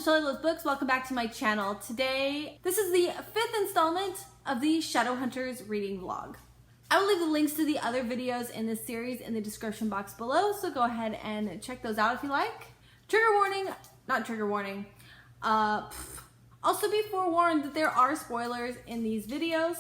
Shelly Loves Books. Welcome back to my channel. Today, this is the 5th installment of the Shadowhunters reading vlog. I will leave the links to the other videos in this series in the description box below, so go ahead and check those out if you like. Trigger warning, not trigger warning. Also be forewarned that there are spoilers in these videos.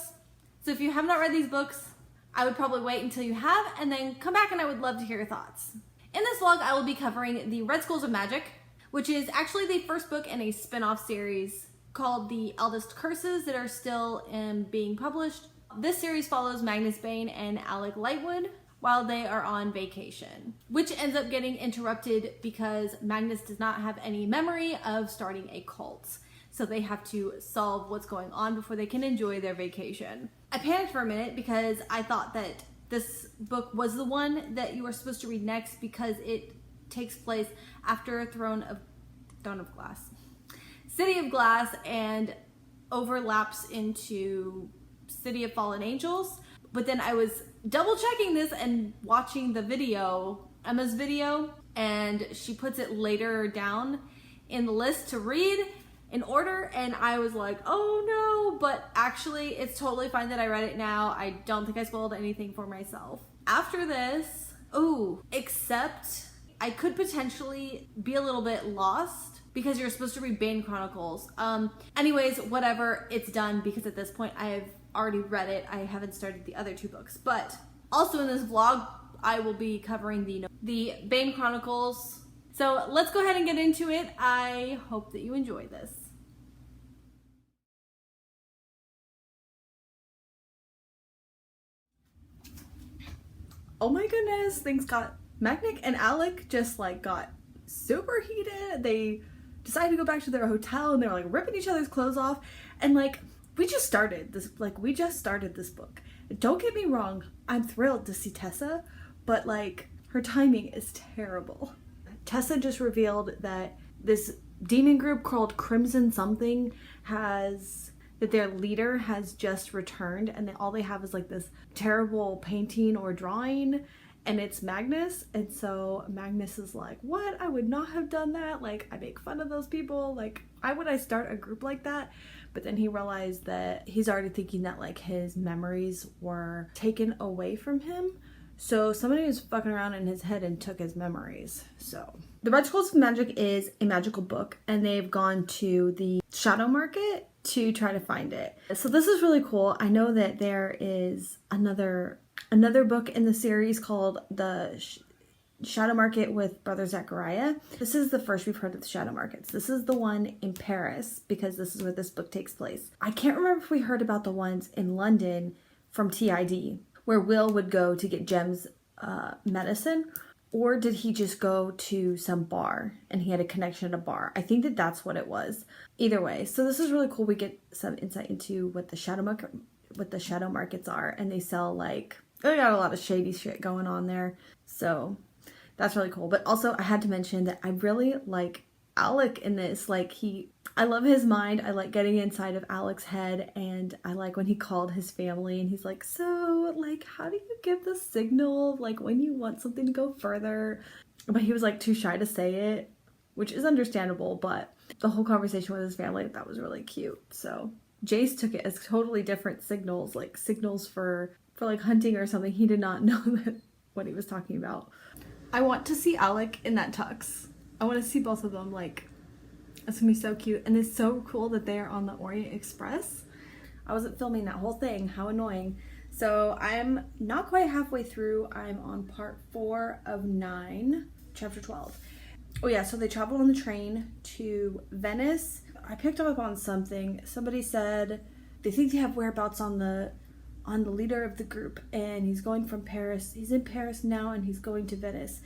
So if you have not read these books, I would probably wait until you have and then come back and I would love to hear your thoughts. In this vlog, I will be covering the Red Scrolls of Magic, which is actually the first book in a spin-off series called the Eldest Curses that are still being published. This series follows Magnus Bane and Alec Lightwood while they are on vacation, which ends up getting interrupted because Magnus does not have any memory of starting a cult. So they have to solve what's going on before they can enjoy their vacation. I panicked for a minute because I thought that this book was the one that you were supposed to read next because it takes place after City of Glass and overlaps into City of Fallen Angels. But then I was double checking this and watching the video, Emma's video, and she puts it later down in the list to read in order, and I was like, oh no, but actually it's totally fine that I read it now. I don't think I spoiled anything for myself. After this, except I could potentially be a little bit lost because you're supposed to read Bane Chronicles. Anyways, whatever, it's done because at this point I have already read it. I haven't started the other two books, but also in this vlog, I will be covering the Bane Chronicles. So let's go ahead and get into it. I hope that you enjoy this. Oh my goodness, things got, Magnic and Alec just like got super heated. They decided to go back to their hotel and they were like ripping each other's clothes off. And like, we just started this book. Don't get me wrong, I'm thrilled to see Tessa, but like her timing is terrible. Tessa just revealed that this demon group called Crimson something that their leader has just returned, and all they have is like this terrible painting or drawing, and it's Magnus. And so Magnus is like, what? I would not have done that. Like, I make fun of those people. Like, why would I start a group like that? But then he realized that he's already thinking that like his memories were taken away from him. So somebody was fucking around in his head and took his memories. So the Red Scrolls of Magic is a magical book, and they've gone to the Shadowmarket to try to find it. So this is really cool. I know that there is another book in the series called the Shadowmarket with Brother Zachariah. This is the first we've heard of the Shadowmarkets. This is the one in Paris because this is where this book takes place. I can't remember if we heard about the ones in London from TID, where Will would go to get Jem's medicine, or did he just go to some bar and he had a connection at a bar? I think that that's what it was. Either way, so this is really cool. We get some insight into what the shadow markets are, and they sell like, they got a lot of shady shit going on there. So that's really cool. But also I had to mention that I really like Alec in this. Like I love his mind. I like getting inside of Alec's head, and I like when he called his family and he's like, so like, how do you give the signal like when you want something to go further? But he was like too shy to say it, which is understandable, but the whole conversation with his family, that was really cute. So Jace took it as totally different signals, like signals for like hunting or something. He did not know that what he was talking about. I want to see Alec in that tux. I want to see both of them. Like, it's gonna be so cute, and it's so cool that they are on the Orient Express. I wasn't filming that whole thing. How annoying. So I'm not quite halfway through. I'm on part 4 of 9, chapter 12. Oh yeah, so they traveled on the train to Venice. I picked up on something. Somebody said they think they have whereabouts on the leader of the group, and he's going from Paris. He's in Paris now, and he's going to Venice.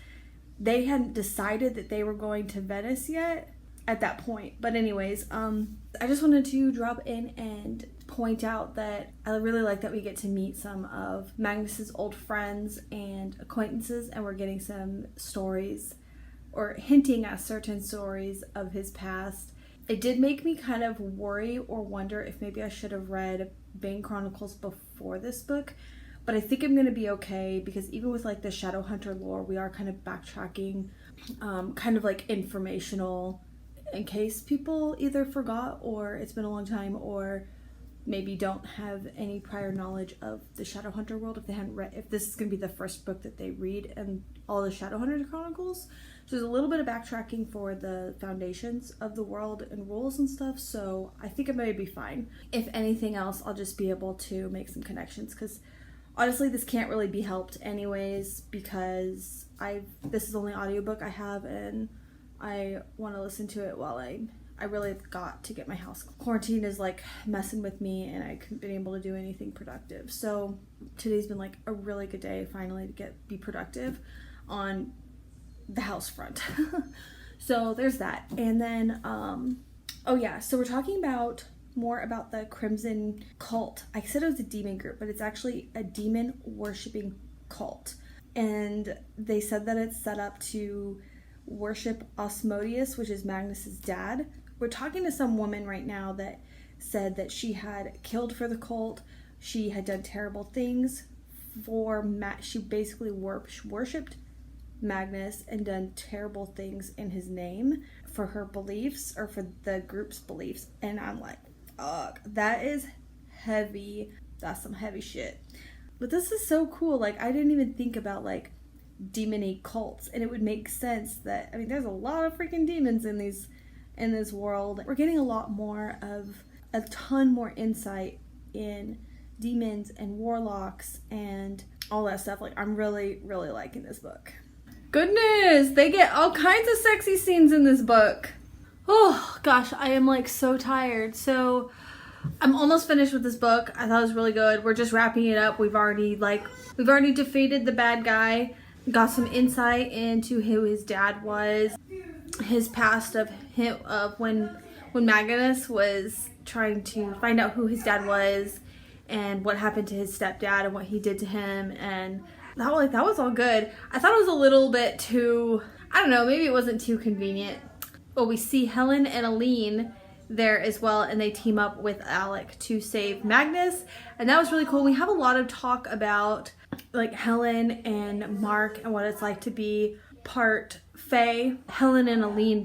They hadn't decided that they were going to Venice yet at that point. But anyways, I just wanted to drop in and point out that I really like that we get to meet some of Magnus's old friends and acquaintances, and we're getting some stories or hinting at certain stories of his past. It did make me kind of worry or wonder if maybe I should have read Bane Chronicles before this book, but I think I'm gonna be okay because even with like the Shadowhunter lore, we are kind of backtracking, kind of like informational in case people either forgot or it's been a long time or maybe don't have any prior knowledge of the Shadowhunter world, if they hadn't read, if this is going to be the first book that they read and all the Shadowhunter Chronicles. So there's a little bit of backtracking for the foundations of the world and rules and stuff, so I think it may be fine. If anything else, I'll just be able to make some connections, because honestly this can't really be helped anyways, because this is the only audiobook I have and I want to listen to it while I really got to get my house. Quarantine is like messing with me and I haven't been able to do anything productive. So today's been like a really good day finally to be productive on the house front. So there's that. And then, oh yeah, so we're talking more about the Crimson cult. I said it was a demon group, but it's actually a demon worshipping cult. And they said that it's set up to worship Asmodeus, which is Magnus's dad. We're talking to some woman right now that said that she had killed for the cult. She had done terrible things she basically worshipped Magnus and done terrible things in his name for her beliefs, or for the group's beliefs. And I'm like, ugh, that is heavy. That's some heavy shit. But this is so cool. Like, I didn't even think about like demony cults, and it would make sense that, I mean, there's a lot of freaking demons in this world. We're getting a ton more insight in demons and warlocks and all that stuff. Like, I'm really, really liking this book. Goodness, they get all kinds of sexy scenes in this book. Oh gosh, I am like so tired. So I'm almost finished with this book. I thought it was really good. We're just wrapping it up. We've already defeated the bad guy. Got some insight into who his dad was, his past of when Magnus was trying to find out who his dad was and what happened to his stepdad and what he did to him, and that was all good. I thought it was a little bit too, I don't know, maybe it wasn't too convenient. Well, we see Helen and Aline there as well, and they team up with Alec to save Magnus, and that was really cool. We have a lot of talk about like Helen and Mark and what it's like to be part Fae. Helen and Aline,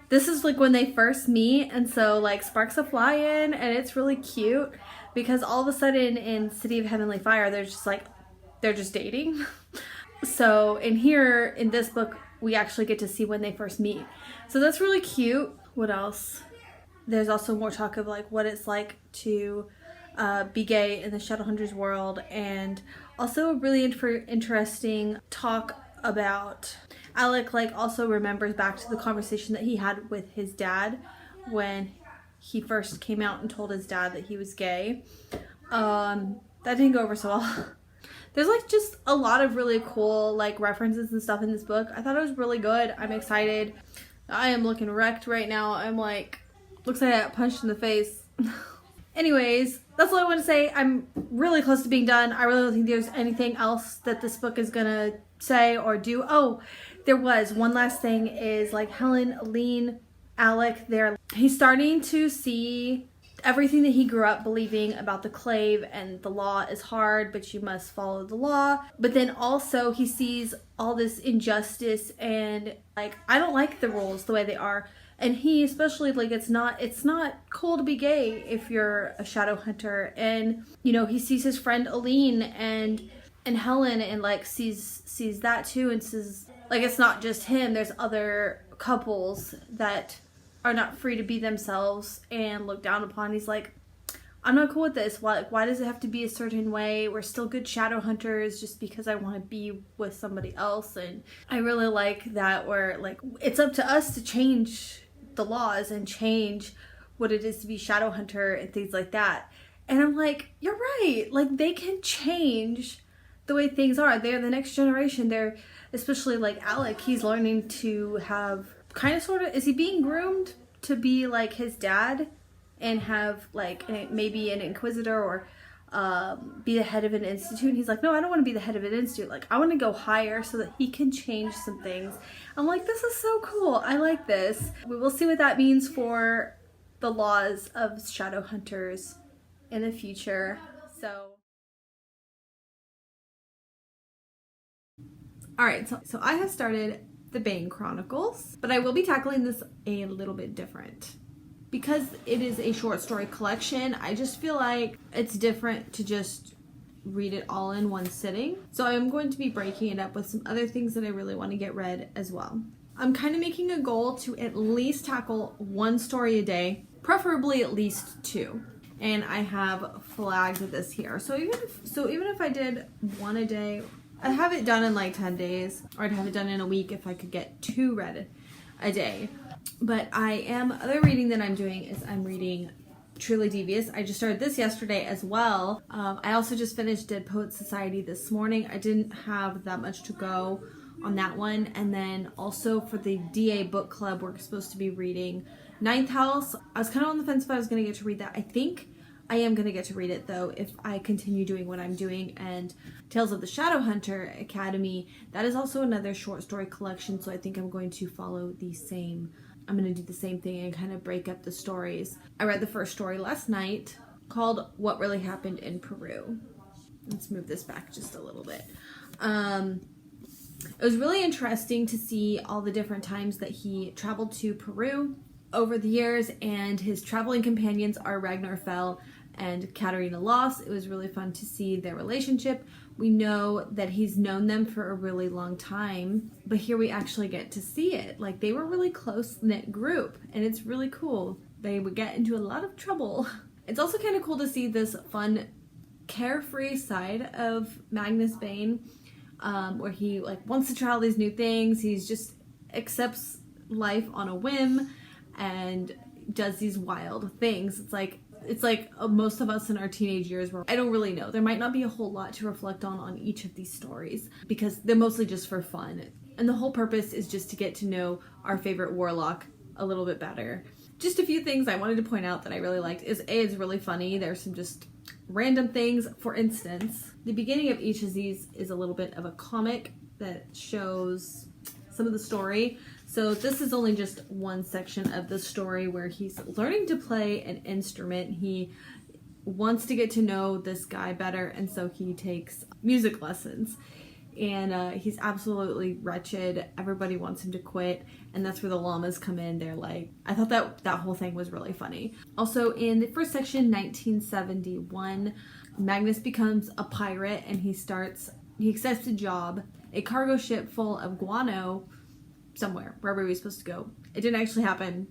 this is like when they first meet, and so like sparks are flying, and it's really cute because all of a sudden in City of Heavenly Fire they're just dating. So in this book we actually get to see when they first meet, so that's really cute. What else? There's also more talk of like what it's like to be gay in the Shadowhunters world, and also a really interesting talk about Alec like also remembers back to the conversation that he had with his dad when he first came out and told his dad that he was gay. That didn't go over so well. There's like just a lot of really cool like references and stuff in this book. I thought it was really good. I'm excited. I am looking wrecked right now. I'm like, looks like I got punched in the face. Anyways, that's all I want to say. I'm really close to being done. I really don't think there's anything else that this book is gonna say or do. Oh, there was one last thing, is like Helen, Aline, Alec, he's starting to see everything that he grew up believing about the clave, and the law is hard, but you must follow the law. But then also he sees all this injustice, and like, I don't like the rules the way they are. And he especially, like, it's not cool to be gay if you're a shadow hunter. And, you know, he sees his friend Aline and Helen, and like sees that too, and says like, it's not just him, there's other couples that are not free to be themselves and looked down upon. He's like, I'm not cool with this. Why does it have to be a certain way? We're still good shadow hunters just because I want to be with somebody else. And I really like that, where like, it's up to us to change the laws and change what it is to be shadow hunter and things like that. And I'm like, you're right. Like, they can change the way things are. They're the next generation. They're, especially like Alec, he's learning to have kind of sort of, is he being groomed to be like his dad and have like maybe an inquisitor or be the head of an institute? And he's like, no, I don't want to be the head of an institute. Like, I want to go higher so that he can change some things. I'm like, this is so cool. I like this. We will see what that means for the laws of shadow hunters in the future. So, all right, so I have started the Bane Chronicles, but I will be tackling this a little bit different. Because it is a short story collection, I just feel like it's different to just read it all in one sitting. So I'm going to be breaking it up with some other things that I really want to get read as well. I'm kind of making a goal to at least tackle one story a day, preferably at least two. And I have flagged this here. So even if I did one a day, I'd have it done in like 10 days, or I'd have it done in a week if I could get 2 read a day. But other reading that I'm doing is I'm reading Truly Devious. I just started this yesterday as well. I also just finished Dead Poets Society this morning. I didn't have that much to go on that one. And then also for the DA book club, we're supposed to be reading Ninth House. I was kind of on the fence if I was going to get to read that. I think I am going to get to read it though if I continue doing what I'm doing. And Tales of the Shadowhunter Academy, that is also another short story collection, so I think I'm going to follow the same. I'm going to do the same thing and kind of break up the stories. I read the first story last night called What Really Happened in Peru. Let's move this back just a little bit. It was really interesting to see all the different times that he traveled to Peru over the years, and his traveling companions are Ragnar Fell and Katarina Loss. It was really fun to see their relationship. We know that he's known them for a really long time, but here we actually get to see it. Like, they were a really close-knit group, and it's really cool. They would get into a lot of trouble. It's also kind of cool to see this fun, carefree side of Magnus Bane, where he like wants to try all these new things. He's just accepts life on a whim and does these wild things. It's like most of us in our teenage years where I don't really know. There might not be a whole lot to reflect on each of these stories because they're mostly just for fun. And the whole purpose is just to get to know our favorite warlock a little bit better. Just a few things I wanted to point out that I really liked is it's really funny. There's some just random things. For instance, the beginning of each of these is a little bit of a comic that shows some of the story. So this is only just one section of the story where he's learning to play an instrument. He wants to get to know this guy better, and so he takes music lessons. And he's absolutely wretched. Everybody wants him to quit, and that's where the llamas come in. They're like, I thought that whole thing was really funny. Also, in the first section, 1971, Magnus becomes a pirate, and he accepts a job, a cargo ship full of guano somewhere, wherever he was supposed to go. It didn't actually happen.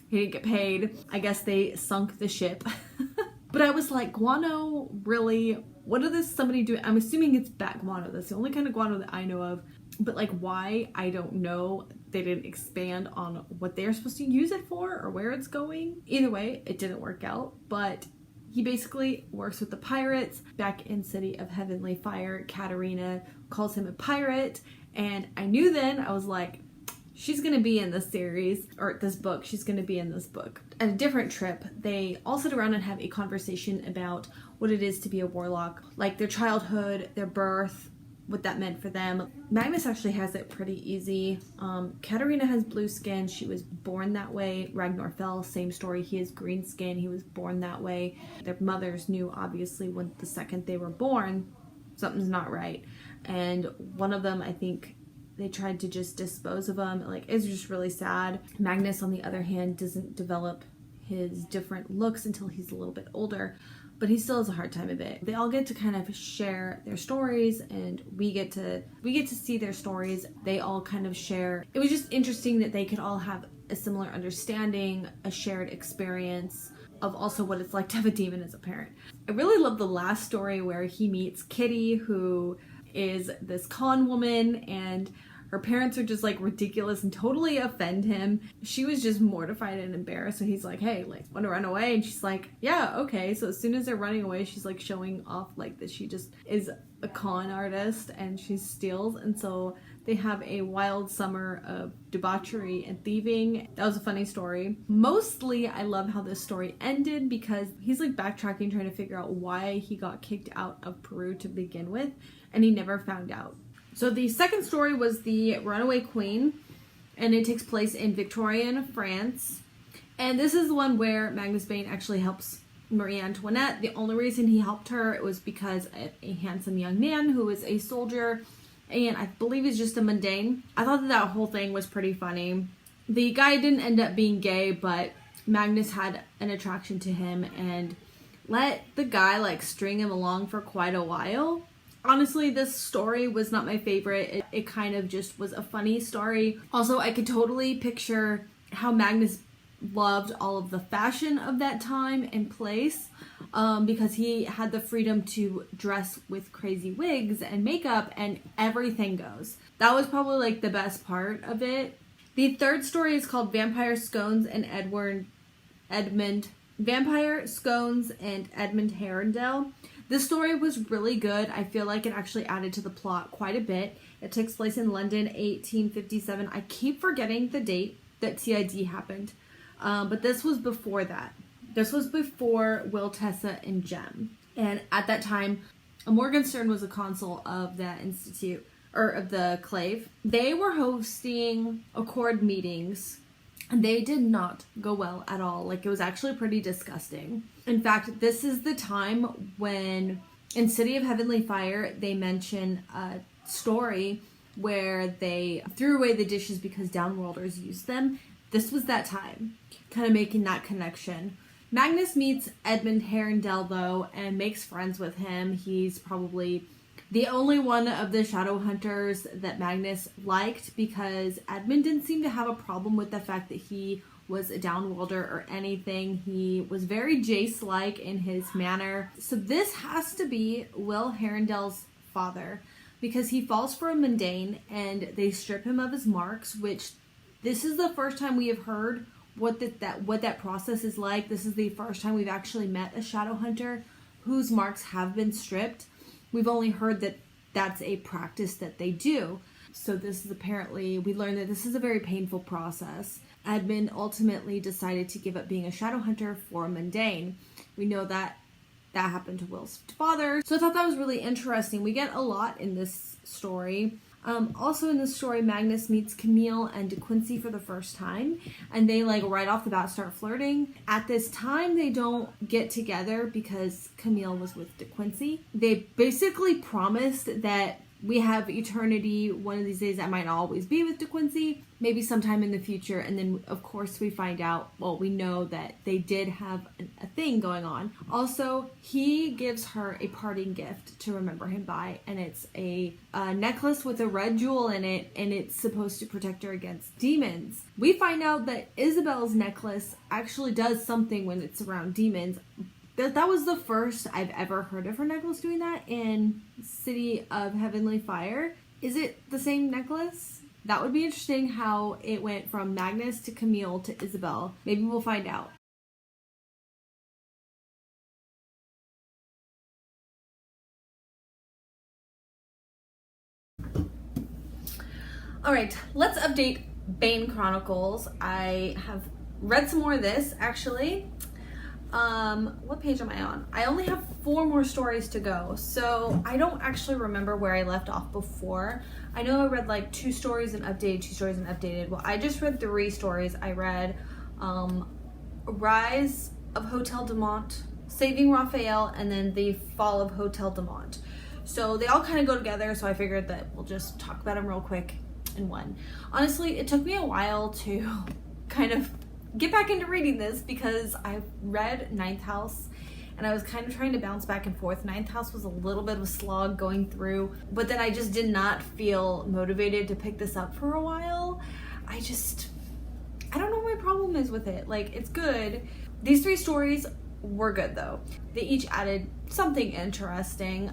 He didn't get paid. I guess they sunk the ship. But I was like, guano, really? What is somebody doing? I'm assuming it's bat guano. That's the only kind of guano that I know of. But like, why? I don't know. They didn't expand on what they're supposed to use it for or where it's going. Either way, it didn't work out. But he basically works with the pirates. Back in City of Heavenly Fire, Katarina calls him a pirate. And I knew then, I was like, she's going to be in this series, or this book. She's going to be in this book. At a different trip, they all sit around and have a conversation about what it is to be a warlock. Like their childhood, their birth, what that meant for them. Magnus actually has it pretty easy. Katarina has blue skin. She was born that way. Ragnar Fell, same story. He has green skin. He was born that way. Their mothers knew, obviously, when the second they were born, something's not right. And one of them, I think, they tried to just dispose of him. Like, it's just really sad. Magnus, on the other hand, doesn't develop his different looks until he's a little bit older, but he still has a hard time of it. They all get to kind of share their stories, and we get to see their stories. They all kind of share. It was just interesting that they could all have a similar understanding, a shared experience of also what it's like to have a demon as a parent. I really love the last story where he meets Kitty, who is this con woman, and her parents are just like ridiculous and totally offend him. She was just mortified and embarrassed, so he's like, hey, like, want to run away? And she's like, yeah, okay. So as soon as they're running away, she's like showing off like that she just is a con artist and she steals. And so they have a wild summer of debauchery and thieving. That was a funny story. Mostly I love how this story ended because he's like backtracking, trying to figure out why he got kicked out of Peru to begin with, and he never found out. So the second story was The Runaway Queen, and it takes place in Victorian France. And this is the one where Magnus Bane actually helps Marie Antoinette. The only reason he helped her was because of a handsome young man who was a soldier and I believe he's just a mundane. I thought that whole thing was pretty funny. The guy didn't end up being gay, but Magnus had an attraction to him and let the guy like string him along for quite a while. Honestly, this story was not my favorite. It kind of just was a funny story. Also, I could totally picture how Magnus loved all of the fashion of that time and place, because he had the freedom to dress with crazy wigs and makeup and everything goes. That was probably like the best part of it. The third story is called Vampire Scones and Edmund Herondale. This story was really good. I feel like it actually added to the plot quite a bit. It takes place in London, 1857. I keep forgetting the date that TID happened. But this was before that. This was before Will, Tessa, and Jem. And at that time, Morgenstern was a consul of that institute, or of the Clave. They were hosting accord meetings, and they did not go well at all. Like, it was actually pretty disgusting. In fact, this is the time when, in City of Heavenly Fire, they mention a story where they threw away the dishes because downworlders used them. This was that time, kind of making that connection. Magnus meets Edmund Herondale, though, and makes friends with him. He's probably the only one of the Shadowhunters that Magnus liked, because Edmund didn't seem to have a problem with the fact that he was a downworlder or anything. He was very Jace-like in his manner. So this has to be Will Herondale's father, because he falls for a mundane and they strip him of his marks, which this is the first time we have heard what that process is like. This is the first time we've actually met a Shadowhunter whose marks have been stripped. We've only heard that that's a practice that they do. So this is apparently, we learned that this is a very painful process. Edmund ultimately decided to give up being a Shadowhunter for a mundane. We know that that happened to Will's father. So I thought that was really interesting. We get a lot in this story. Also in this story, Magnus meets Camille and De Quincey for the first time, and they like right off the bat start flirting. At this time, they don't get together because Camille was with De Quincey. They basically promised that we have eternity. One of these days I might always be with De Quincey, maybe sometime in the future. And then of course we find out, well, we know that they did have a thing going on. Also, he gives her a parting gift to remember him by, and it's a necklace with a red jewel in it, and it's supposed to protect her against demons. We find out that Isabel's necklace actually does something when it's around demons. That was the first I've ever heard of her necklace doing that in City of Heavenly Fire. Is it the same necklace? That would be interesting how it went from Magnus to Camille to Isabel. Maybe we'll find out. Alright, let's update Bane Chronicles. I have read some more of this, actually. What page am I on? I only have 4 more stories to go, so I don't actually remember where I left off before. I know I read like 2 stories and updated, 2 stories and updated. Well, I just read 3 stories. I read Rise of Hotel Dumont, Saving Raphael, and then The Fall of Hotel Dumont. So they all kind of go together, so I figured that we'll just talk about them real quick in one. Honestly, it took me a while to kind of get back into reading this because I read Ninth House and I was kind of trying to bounce back and forth. Ninth House was a little bit of a slog going through, but then I just did not feel motivated to pick this up for a while. I don't know what my problem is with it. Like, it's good. These 3 stories were good though. They each added something interesting.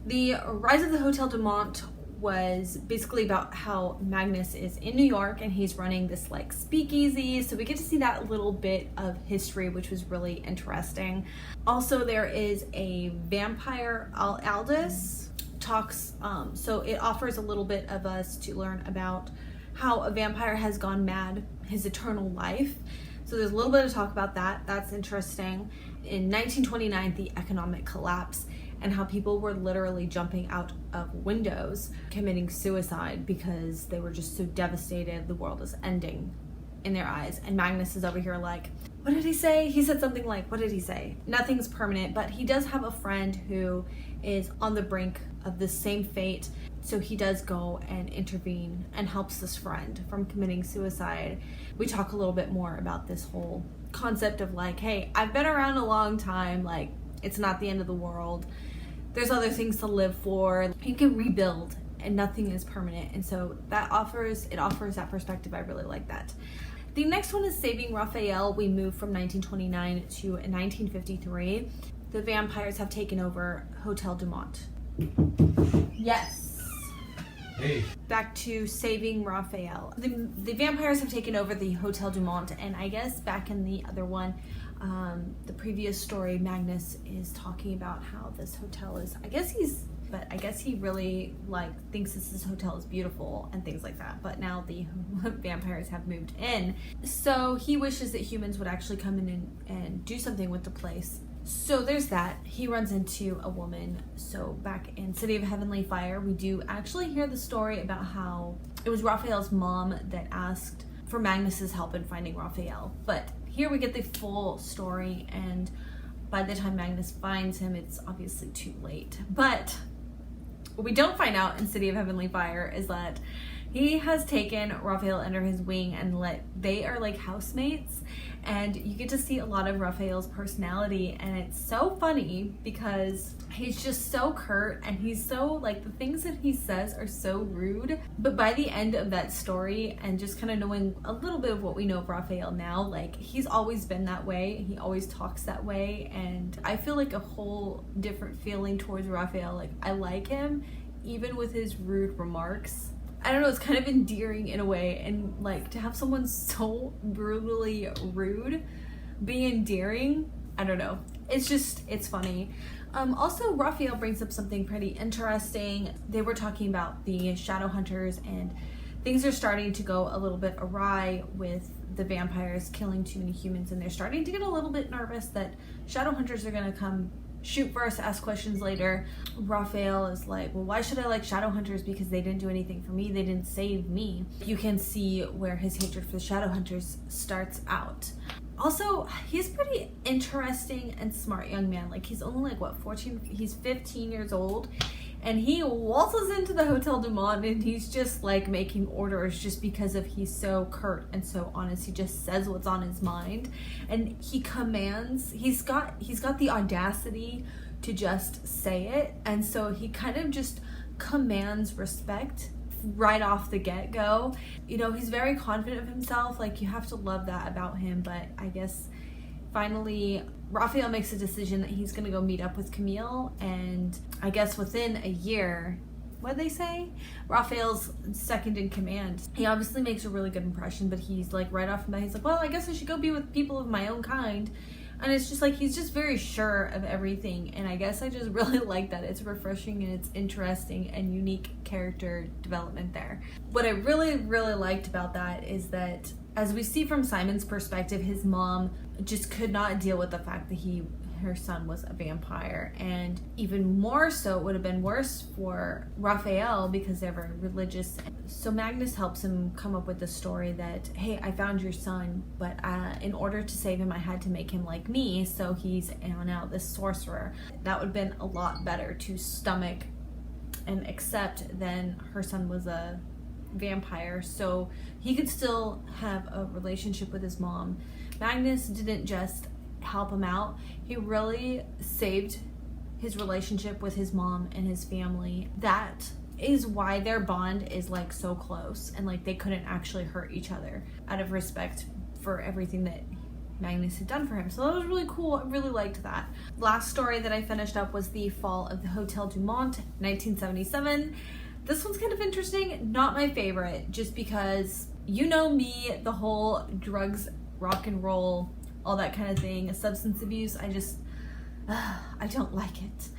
The Rise of the Hotel Dumont was basically about how Magnus is in New York and he's running this like speakeasy, so we get to see that little bit of history, which was really interesting. Also, there is a vampire, Aldous talks, so it offers a little bit of us to learn about how a vampire has gone mad, his eternal life. So there's a little bit of talk about that. That's interesting. In 1929, the economic collapse, and how people were literally jumping out of windows, committing suicide because they were just so devastated. The world is ending in their eyes. And Magnus is over here like, what did he say? He said something like, what did he say? Nothing's permanent, but he does have a friend who is on the brink of the same fate. So he does go and intervene and helps this friend from committing suicide. We talk a little bit more about this whole concept of like, hey, I've been around a long time, like it's not the end of the world. There's other things to live for. You can rebuild and nothing is permanent. And so it offers that perspective. I really like that. The next one is Saving Raphael. We move from 1929 to 1953. The vampires have taken over Hotel Dumont. Yes. Hey. Back to Saving Raphael. The vampires have taken over the Hotel Dumont, and I guess back in the other one, the previous story, Magnus is talking about how this hotel is, I guess he really like thinks this hotel is beautiful and things like that. But now the vampires have moved in, so he wishes that humans would actually come in and do something with the place. So there's that. He runs into a woman. So back in City of Heavenly Fire, we do actually hear the story about how it was Raphael's mom that asked for Magnus's help in finding Raphael. But here we get the full story, and by the time Magnus finds him, it's obviously too late. But what we don't find out in City of Heavenly Fire is that he has taken Raphael under his wing and they are like housemates, and you get to see a lot of Raphael's personality, and it's so funny because he's just so curt and he's so like, the things that he says are so rude. But by the end of that story and just kind of knowing a little bit of what we know of Raphael now, like he's always been that way, he always talks that way, and I feel like a whole different feeling towards Raphael. Like I like him even with his rude remarks. I don't know, it's kind of endearing in a way, and like to have someone so brutally rude be endearing, I don't know. It's funny. Also, Raphael brings up something pretty interesting. They were talking about the Shadowhunters, and things are starting to go a little bit awry with the vampires killing too many humans, and they're starting to get a little bit nervous that Shadowhunters are gonna come shoot first, ask questions later. Raphael is like, well, why should I like Shadowhunters? Because they didn't do anything for me. They didn't save me. You can see where his hatred for the Shadowhunters starts out. Also, he's pretty interesting and smart young man. Like he's only like, what, 14? He's 15 years old. And he waltzes into the Hotel Dumont and he's just like making orders just because of he's so curt and so honest. He just says what's on his mind, and he commands. He's got the audacity to just say it, and so he kind of just commands respect right off the get-go. You know, he's very confident of himself. Like you have to love that about him. But I guess finally Raphael makes a decision that he's gonna go meet up with Camille, and I guess within a year, what'd they say? Raphael's second in command. He obviously makes a really good impression, but he's like right off the bat, he's like, well, I guess I should go be with people of my own kind. And it's just like, he's just very sure of everything, and I guess I just really like that. It's refreshing and it's interesting and unique character development there. What I really, really liked about that is that, as we see from Simon's perspective, his mom just could not deal with the fact that her son was a vampire, and even more so it would have been worse for Raphael because they're very religious. So Magnus helps him come up with the story that, hey, I found your son, but in order to save him I had to make him like me, so he's now this sorcerer. That would have been a lot better to stomach and accept than her son was a vampire, so he could still have a relationship with his mom. Magnus didn't just help him out, he really saved his relationship with his mom and his family. That is why their bond is like so close, and like they couldn't actually hurt each other out of respect for everything that Magnus had done for him. So that was really cool. I really liked that. Last story that I finished up was The Fall of the Hotel Dumont, 1977. This one's kind of interesting. Not my favorite, just because, you know me, the whole drugs, rock and roll, all that kind of thing, substance abuse, I don't like it.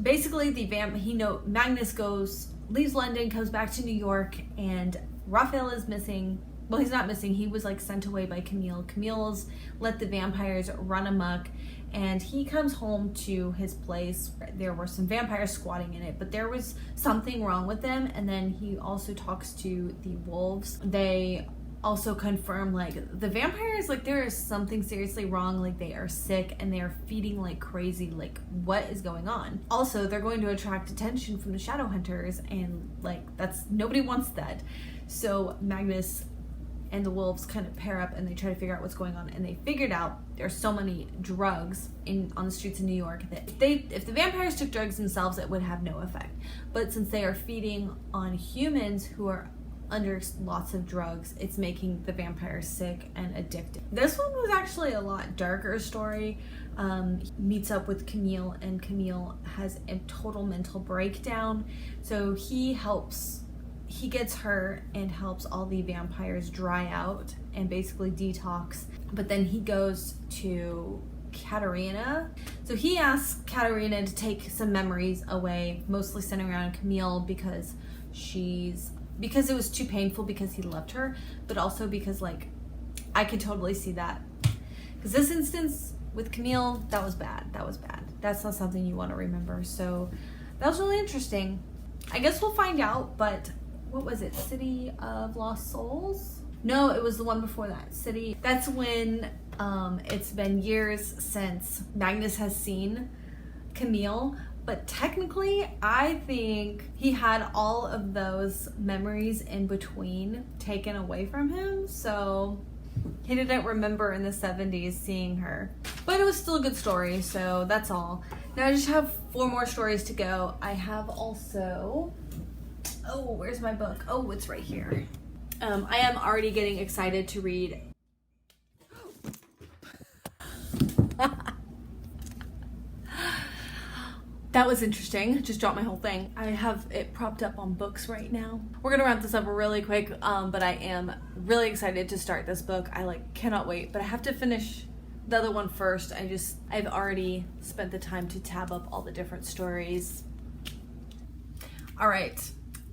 Basically, Magnus leaves London, comes back to New York, and Raphael is missing. Well, he's not missing. He was like sent away by Camille. Camille's let the vampires run amok, and he comes home to his place. There were some vampires squatting in it, but there was something wrong with them. And then he also talks to the wolves. They also confirm like the vampires, like there is something seriously wrong, like they are sick and they are feeding like crazy, like what is going on. Also, they're going to attract attention from the Shadowhunters, and like that's, nobody wants that. So Magnus and the wolves kind of pair up and they try to figure out what's going on, and they figured out there's so many drugs on the streets of New York that if the vampires took drugs themselves, it would have no effect. But since they are feeding on humans who are under lots of drugs, it's making the vampires sick and addicted. This one was actually a lot darker story. He meets up with Camille, and Camille has a total mental breakdown. So he gets her and helps all the vampires dry out and basically detox. But then he goes to Katerina. So he asks Katerina to take some memories away, mostly centering around Camille because it was too painful, because he loved her, but also because like I could totally see that. Because this instance with Camille, that was bad. That's not something you want to remember. So that was really interesting. I guess we'll find out, but what was it? City of Lost Souls? No, it was the one before that. City. That's when it's been years since Magnus has seen Camille. But technically, I think he had all of those memories in between taken away from him. So he didn't remember in the 70s seeing her. But it was still a good story, so that's all. Now I just have 4 more stories to go. I have also... Oh, where's my book? Oh, it's right here. I am already getting excited to read. That was interesting. Just dropped my whole thing. I have it propped up on books right now. We're gonna wrap this up really quick, but I am really excited to start this book. I cannot wait, but I have to finish the other one first. I've already spent the time to tab up all the different stories. All right,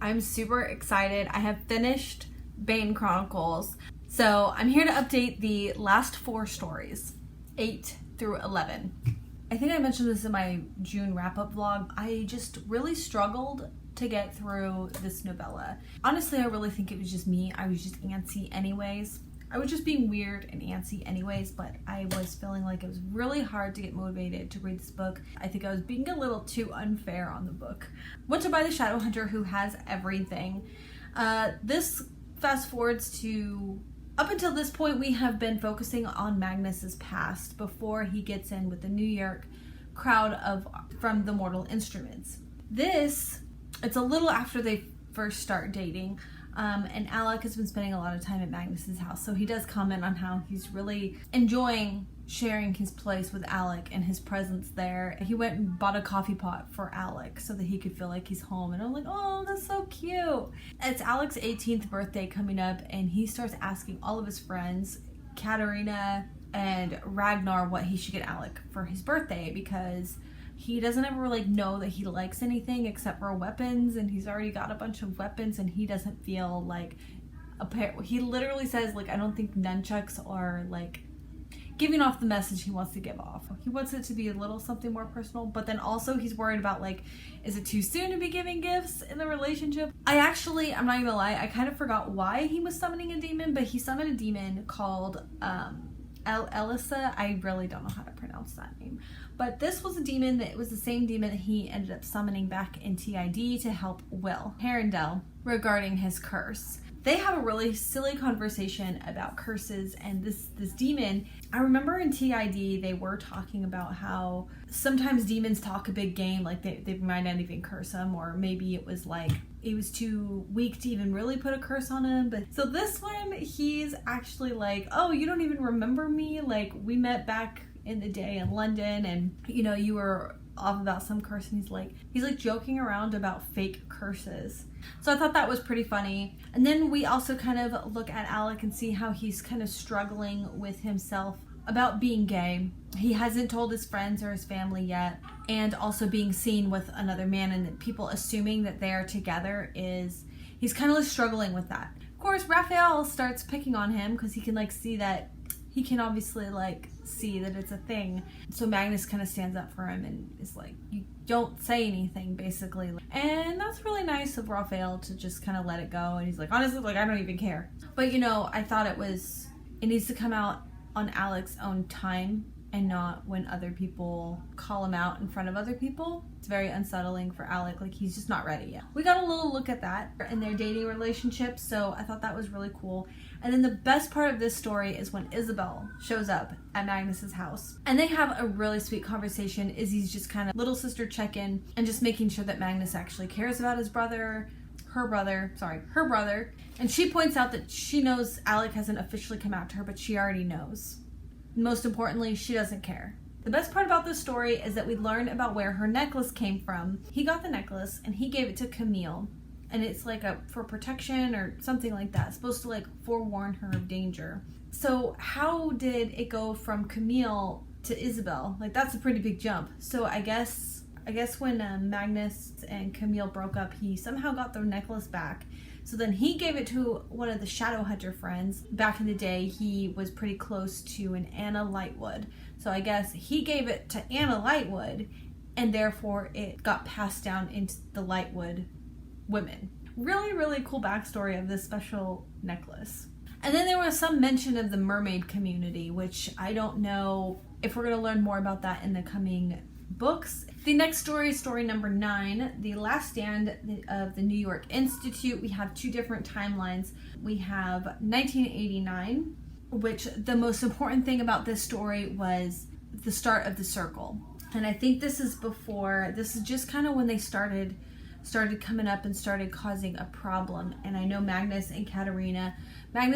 I'm super excited. I have finished Bane Chronicles. So I'm here to update the last 4 stories, 8 through 11. I think I mentioned this in my June wrap-up vlog. I just really struggled to get through this novella. Honestly, I really think it was just me. I was just antsy anyways. I was just being weird and antsy anyways, but I was feeling like it was really hard to get motivated to read this book. I think I was being a little too unfair on the book. Went to buy the Shadowhunter, who has everything. This fast forwards to... Up until this point, we have been focusing on Magnus's past before he gets in with the New York crowd from the Mortal Instruments. It's a little after they first start dating, and Alec has been spending a lot of time at Magnus's house, so he does comment on how he's really enjoying sharing his place with Alec and his presence there. He went and bought a coffee pot for Alec so that he could feel like he's home, and I'm like, oh, that's so cute. It's Alec's 18th birthday coming up, and he starts asking all of his friends, Katerina and Ragnar, what he should get Alec for his birthday, because he doesn't ever know that he likes anything except for weapons, and he's already got a bunch of weapons, and he doesn't feel like he literally says, I don't think nunchucks are giving off the message he wants to give off. He wants it to be a little something more personal, but then also he's worried about is it too soon to be giving gifts in the relationship? I'm not even gonna lie, I kind of forgot why he was summoning a demon, but he summoned a demon called Elissa. I really don't know how to pronounce that name. But this was a demon that was the same demon that he ended up summoning back in TID to help Will Herondel regarding his curse. They have a really silly conversation about curses and this demon. I remember in TID they were talking about how sometimes demons talk a big game, they might not even curse him, or maybe it was he was too weak to even really put a curse on him. But so this one, he's actually oh, you don't even remember me? We met back in the day in London, and you were off about some curse, and he's joking around about fake curses. So I thought that was pretty funny. And then we also kind of look at Alec and see how he's kind of struggling with himself about being gay. He hasn't told his friends or his family yet, and also being seen with another man, and that people assuming that they are together he's kind of struggling with that. Of course, Raphael starts picking on him because he can see that he can obviously like see that it's a thing. So Magnus kind of stands up for him and is like, you don't say anything, basically. And that's really nice of Raphael to just kind of let it go. And he's like, honestly, like, I don't even care. But you know, I thought it needs to come out on Alec's own time and not when other people call him out in front of other people. It's very unsettling for Alec, like he's just not ready yet. We got a little look at that in their dating relationship, so I thought that was really cool. And then the best part of this story is when Isabel shows up at Magnus's house. And they have a really sweet conversation. Izzy's just kind of little sister check-in and just making sure that Magnus actually cares about his brother, her brother. And she points out that she knows Alec hasn't officially come out to her, but she already knows. Most importantly, she doesn't care. The best part about this story is that we learn about where her necklace came from. He got the necklace and he gave it to Camille. And it's like for protection or something like that. It's supposed to like forewarn her of danger. So how did it go from Camille to Isabel? Like that's a pretty big jump. So I guess when Magnus and Camille broke up, he somehow got the necklace back. So then he gave it to one of the Shadowhunter friends. Back in the day, he was pretty close to an Anna Lightwood. So I guess he gave it to Anna Lightwood, and therefore it got passed down into the Lightwood women. Really, really cool backstory of this special necklace. And then there was some mention of the mermaid community, which I don't know if we're going to learn more about that in the coming books. The next story is story number 9, The Last Stand of the New York Institute. We have 2 different timelines. We have 1989, which the most important thing about this story was the start of the circle. And I think this is just kind of when they started coming up and started causing a problem. And I know Magnus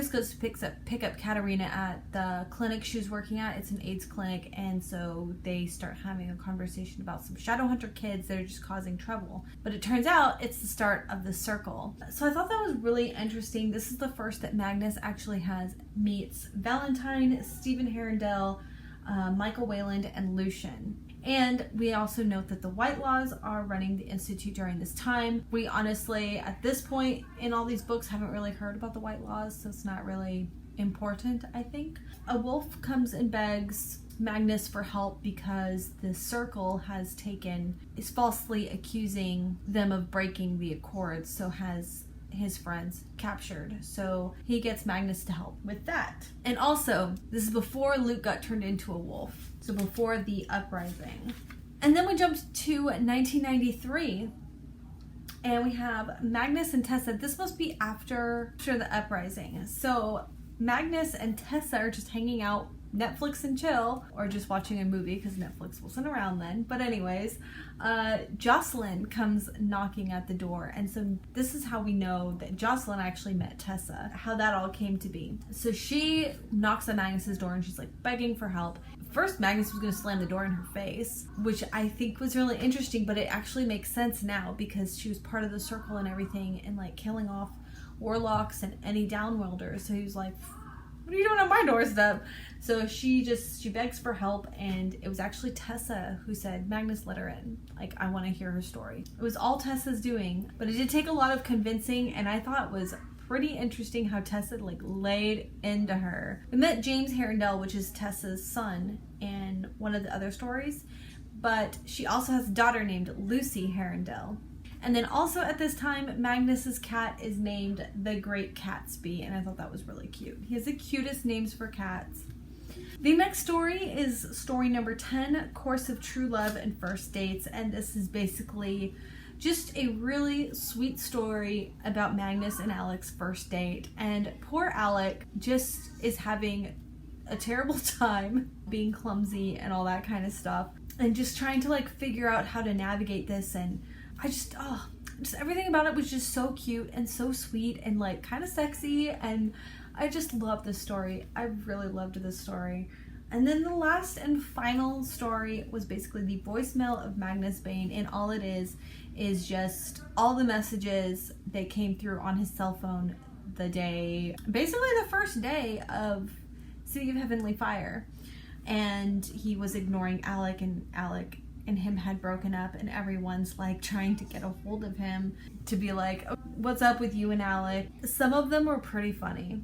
goes to pick up Katerina at the clinic she was working at. It's an AIDS clinic, and so they start having a conversation about some Shadowhunter kids that are just causing trouble. But it turns out it's the start of the circle. So I thought that was really interesting. This is the first that Magnus actually meets Valentine, Stephen Herondale, Michael Wayland, and Lucian. And we also note that the Whitelaws are running the Institute during this time. We honestly, at this point in all these books, haven't really heard about the Whitelaws, so it's not really important, I think. A wolf comes and begs Magnus for help because the Circle is falsely accusing them of breaking the Accords, so has his friends captured. So he gets Magnus to help with that. And also, this is before Luke got turned into a wolf. So before the uprising. And then we jumped to 1993. And we have Magnus and Tessa. This must be after the uprising. So Magnus and Tessa are just hanging out, Netflix and chill, or just watching a movie because Netflix wasn't around then. But anyways, Jocelyn comes knocking at the door, and so this is how we know that Jocelyn actually met Tessa, how that all came to be. So she knocks at Magnus's door and she's like begging for help. First, Magnus was going to slam the door in her face, which I think was really interesting, but it actually makes sense now because she was part of the Circle and everything, and like killing off warlocks and any downworlders. So he was like, what are you doing on my doorstep? So she begs for help, and it was actually Tessa who said, Magnus, let her in. Like, I want to hear her story. It was all Tessa's doing, but it did take a lot of convincing, and I thought it was pretty interesting how Tessa like laid into her. We met James Herondale, which is Tessa's son, in one of the other stories, but she also has a daughter named Lucy Herondale. And then also at this time, Magnus's cat is named the Great Catsby, and I thought that was really cute. He has the cutest names for cats. The next story is story number 10, Course of True Love and First Dates, and this is basically just a really sweet story about Magnus and Alec's first date. And poor Alec just is having a terrible time being clumsy and all that kind of stuff, and just trying to like figure out how to navigate this. And just everything about it was just so cute and so sweet and like kind of sexy, and I just love this story. I really loved this story. And then the last and final story was basically the voicemail of Magnus Bane, and all it is just all the messages that came through on his cell phone basically the first day of City of Heavenly Fire. And he was ignoring Alec, and Alec and him had broken up, and everyone's like trying to get a hold of him to be like, oh, what's up with you and Alec? Some of them were pretty funny.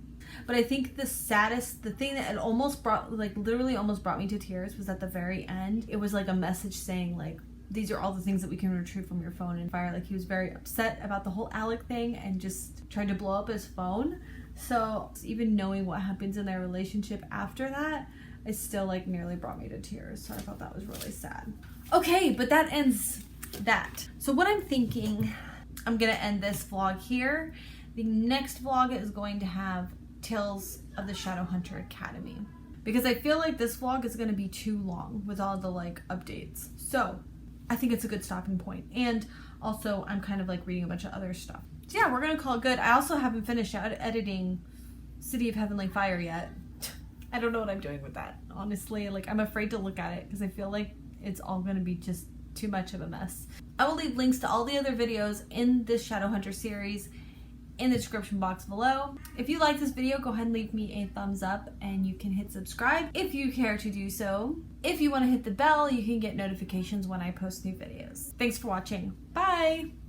But I think the thing that it almost brought, like literally almost brought me to tears, was at the very end. It was like a message saying like, these are all the things that we can retrieve from your phone and fire. Like he was very upset about the whole Alec thing and just tried to blow up his phone. So even knowing what happens in their relationship after that, it still like nearly brought me to tears. So I thought that was really sad. Okay, but that ends that. So what I'm thinking, I'm gonna end this vlog here. The next vlog is going to have Tales of the Shadowhunter Academy, because I feel like this vlog is going to be too long with all the like updates. So I think it's a good stopping point. And also I'm kind of like reading a bunch of other stuff. So yeah, we're going to call it good. I also haven't finished editing City of Heavenly Fire yet. I don't know what I'm doing with that, honestly. Like I'm afraid to look at it because I feel like it's all going to be just too much of a mess. I will leave links to all the other videos in this Shadowhunter series in the description box below. If you like this video, go ahead and leave me a thumbs up, and you can hit subscribe if you care to do so. If you want to hit the bell, you can get notifications when I post new videos. Thanks for watching. Bye!